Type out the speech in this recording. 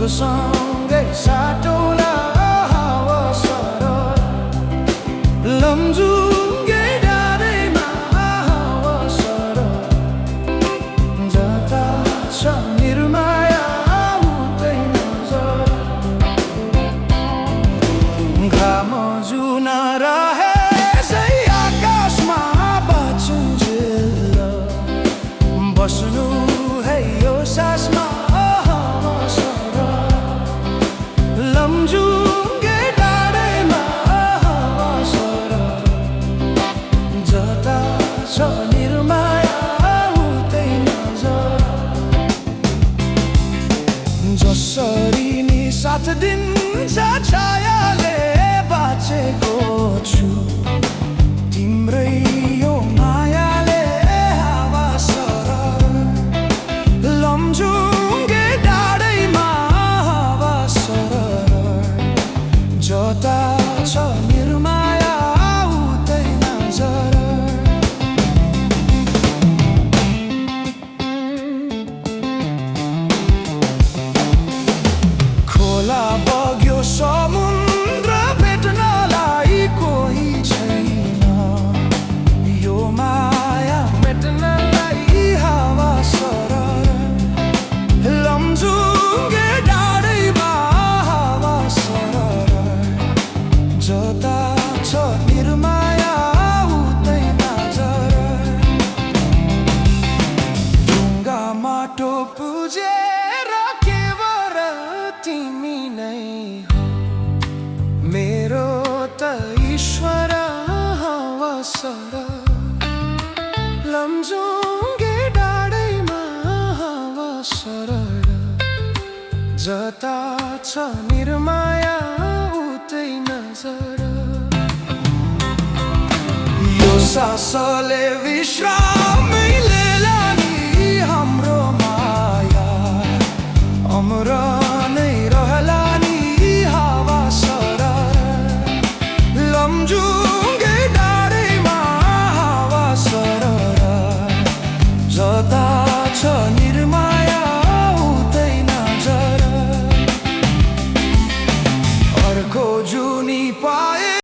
सँगै साटौला हावा सरर लमजुङ्गे डाँडैमा हावा सरर जता छ निर्माया उतै नजर घाम जुन रहे आकाशमा बाँचुन्जेल बस्नु है यो सासमा लमजुङ्गे डाँडैमा हावा सरर जता छ निर्माया उतै नजर जसरी नि साथ दिन्छ छायाले बाँचेको छु तिम्रै यो मायाले हावा सरर लमजुङ्गे डाँडैमा हावा सरर जता छ निर्माया उतै नजर खोला बग्यो समुद्र भेट्नलाई कोही छैन यो माया मेट्नलाई हावा सरर लमजुङ्गे डाँडैमा हावा सरर जता छ निर्माया उतै नजर ढुङ्गा माटो पुजेर केवल तिमी नै हो मेरो त ईश्वर हावा सरर लमजुङ्गे डाँडैमा हावा सरर जता छ निर्माया उतै नजर यो सासले विश्राम